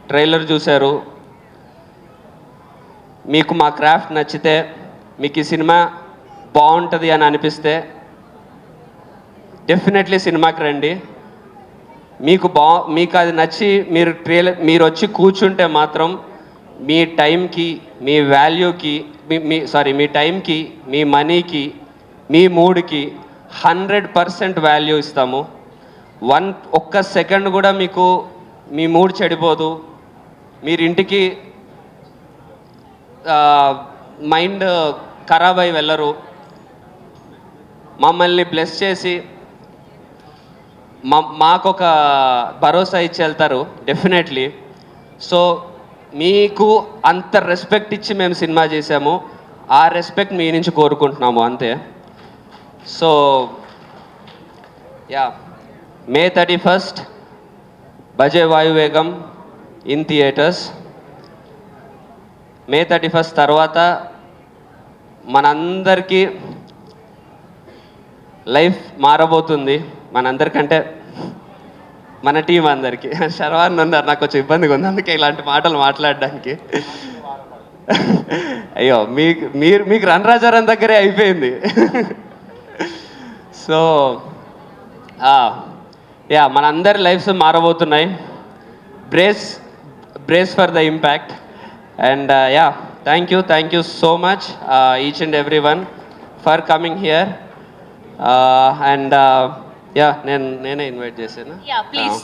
Trailer చూశారు, మీకు మా క్రాఫ్ట్ నచ్చితే, మీకు ఈ సినిమా బాగుంటుంది అని అనిపిస్తే డెఫినెట్లీ సినిమాకి రండి. మీకు అది నచ్చి మీరు వచ్చి కూర్చుంటే మాత్రం మీ టైంకి, మీ వాల్యూకి, మీ టైంకి, మీ మనీకి, మీ మూడ్కి 100% వాల్యూ ఇస్తాము. ఒక్క సెకండ్ కూడా మీకు మీ మూడ్ చెడిపోదు. మీరు ఇంటికి మైండ్ ఖరాబ్ అయి వెళ్ళరు. మమ్మల్ని బ్లెస్ చేసి మాకొక భరోసా ఇచ్చి వెళ్తారు డెఫినెట్లీ. సో మీకు అంత రెస్పెక్ట్ ఇచ్చి మేము సినిమా చేసాము, ఆ రెస్పెక్ట్ మీ నుంచి కోరుకుంటున్నాము అంతే. So yeah, May 31st Bhaje Vayuvegam in theatres. May 31st తర్వాత మనందరికీ లైఫ్ మారబోతుంది. మనందరికంటే మన టీం అందరికీ. శర్వాన్ ఉన్నారు, నాకు కొంచెం ఇబ్బందిగా ఉంది అందుకే ఇలాంటి మాటలు మాట్లాడడానికి. అయ్యో, మీకు రన్ రాజారాన్ దగ్గరే అయిపోయింది. సో యా, మనందరి లైఫ్స్ మారబోతున్నాయి. Brace for the impact. And yeah, thank you so much each and every one for coming here. And yeah, నేనే ఇన్వైట్ చేశాను. ప్లీజ్